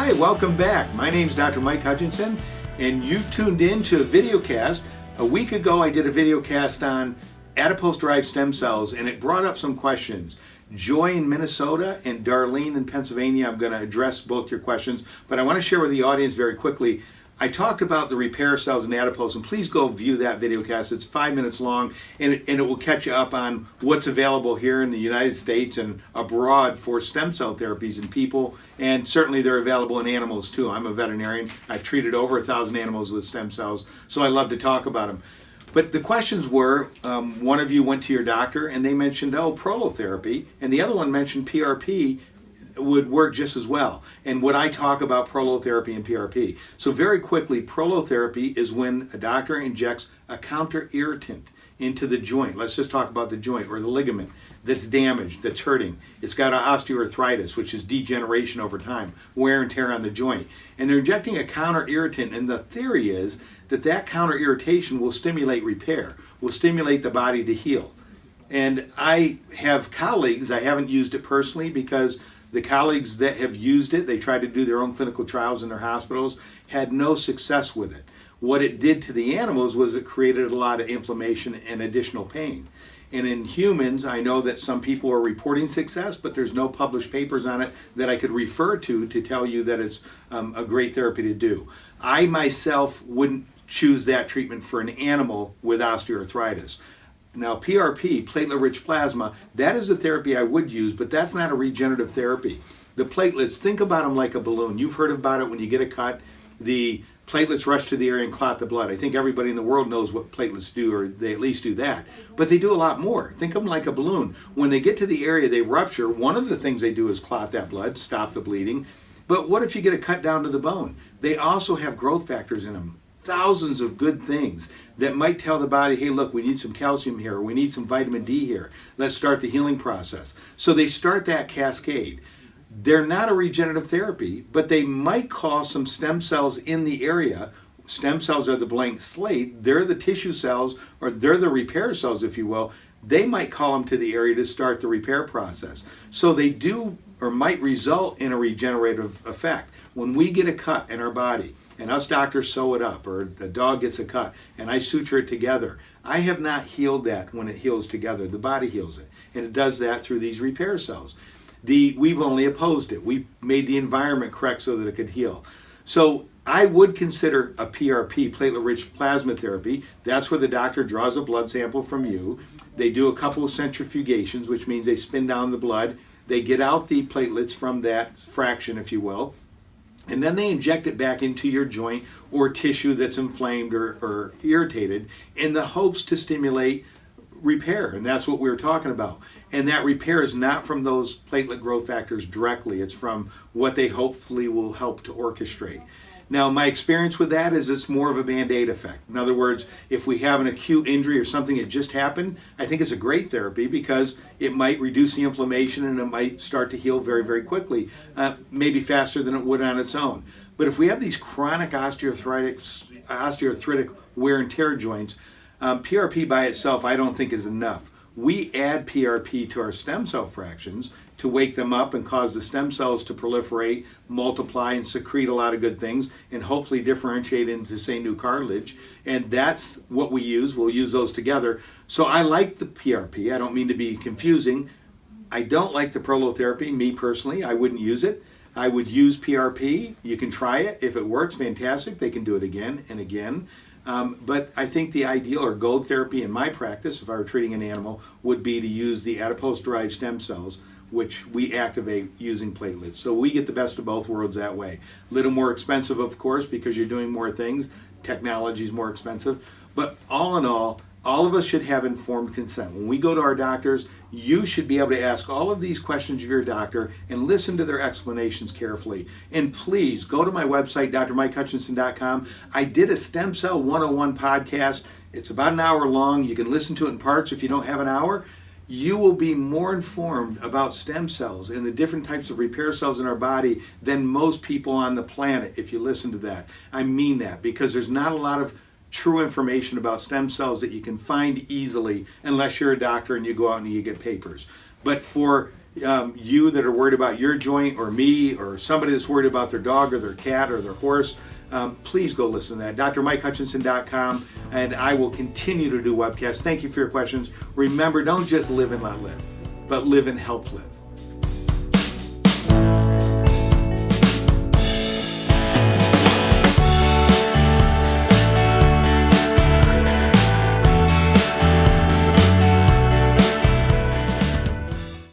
Hi, welcome back. My name's Dr. Mike Hutchinson, and you tuned in to a video cast. A week ago, I did a video cast on adipose-derived stem cells, and it brought up some questions. Joy in Minnesota and Darlene in Pennsylvania, I'm going to address both your questions, but I want to share with the audience very quickly. I talked about the repair cells in adipose, and please go view that video cast. It's 5 minutes long, and it will catch you up on what's available here in the United States and abroad for stem cell therapies in people, and certainly they're available in animals too. I'm a veterinarian. I've treated over 1,000 animals with stem cells, so I love to talk about them. But the questions were, one of you went to your doctor and they mentioned, prolotherapy, and the other one mentioned PRP would work just as well. And would I talk about prolotherapy and PRP? So very quickly, prolotherapy is when a doctor injects a counter irritant into the joint. Let's just talk about the joint or the ligament that's damaged, that's hurting. It's got osteoarthritis, which is degeneration over time, wear and tear on the joint. And they're injecting a counter irritant, and the theory is that that counter irritation will stimulate repair, will stimulate the body to heal. And I have colleagues, I haven't used it personally because the colleagues that have used it, they tried to do their own clinical trials in their hospitals, had no success with it. What it did to the animals was it created a lot of inflammation and additional pain. And in humans, I know that some people are reporting success, but there's no published papers on it that I could refer to tell you that it's a great therapy to do. I myself wouldn't choose that treatment for an animal with osteoarthritis. Now, PRP, platelet-rich plasma, that is a therapy I would use, but that's not a regenerative therapy. The platelets, think about them like a balloon. You've heard about it when you get a cut. The platelets rush to the area and clot the blood. I think everybody in the world knows what platelets do, or they at least do that. But they do a lot more. Think of them like a balloon. When they get to the area they rupture, one of the things they do is clot that blood, stop the bleeding. But what if you get a cut down to the bone? They also have growth factors in them. Thousands of good things that might tell the body, hey, look, we need some calcium here, or we need some vitamin D here. Let's start the healing process. So they start that cascade. They're not a regenerative therapy, but they might cause some stem cells in the area. Stem cells are the blank slate. They're the tissue cells, or they're the repair cells, if you will. They might call them to the area to start the repair process. So they do or might result in a regenerative effect. When we get a cut in our body, and us doctors sew it up, or a dog gets a cut, and I suture it together, I have not healed that when it heals together. The body heals it, and it does that through these repair cells. We've only opposed it. We've made the environment correct so that it could heal. So I would consider a PRP, platelet-rich plasma therapy. That's where the doctor draws a blood sample from you. They do a couple of centrifugations, which means they spin down the blood. They get out the platelets from that fraction, if you will, and then they inject it back into your joint or tissue that's inflamed or irritated in the hopes to stimulate repair. And that's what we were talking about. And that repair is not from those platelet growth factors directly. It's from what they hopefully will help to orchestrate. Now, my experience with that is it's more of a Band-Aid effect. In other words, if we have an acute injury or something that just happened, I think it's a great therapy because it might reduce the inflammation and it might start to heal very, very quickly, maybe faster than it would on its own. But if we have these chronic osteoarthritic wear and tear joints, PRP by itself I don't think is enough. We add PRP to our stem cell fractions to wake them up and cause the stem cells to proliferate, multiply, and secrete a lot of good things, and hopefully differentiate into, say, new cartilage. And that's what we use. We'll use those together. So I like the PRP. I don't mean to be confusing. I don't like the prolotherapy. Me personally, I wouldn't use it. I would use PRP. You can try it. If it works, fantastic. They can do it again and again. But I think the ideal or gold therapy in my practice, if I were treating an animal, would be to use the adipose-derived stem cells, which we activate using platelets. So we get the best of both worlds that way. A little more expensive, of course, because you're doing more things. Technology is more expensive. But all in all of us should have informed consent. When we go to our doctors, you should be able to ask all of these questions of your doctor and listen to their explanations carefully. And please go to my website, drmikehutchinson.com. I did a Stem Cell 101 podcast. It's about an hour long. You can listen to it in parts if you don't have an hour. You will be more informed about stem cells and the different types of repair cells in our body than most people on the planet if you listen to that. I mean that because there's not a lot of true information about stem cells that you can find easily unless you're a doctor and you go out and you get papers. But for you that are worried about your joint, or me, or somebody that's worried about their dog or their cat or their horse, please go listen to that. drmikehutchinson.com, and I will continue to do webcasts. Thank you for your questions. Remember, don't just live and let live, but live and help live.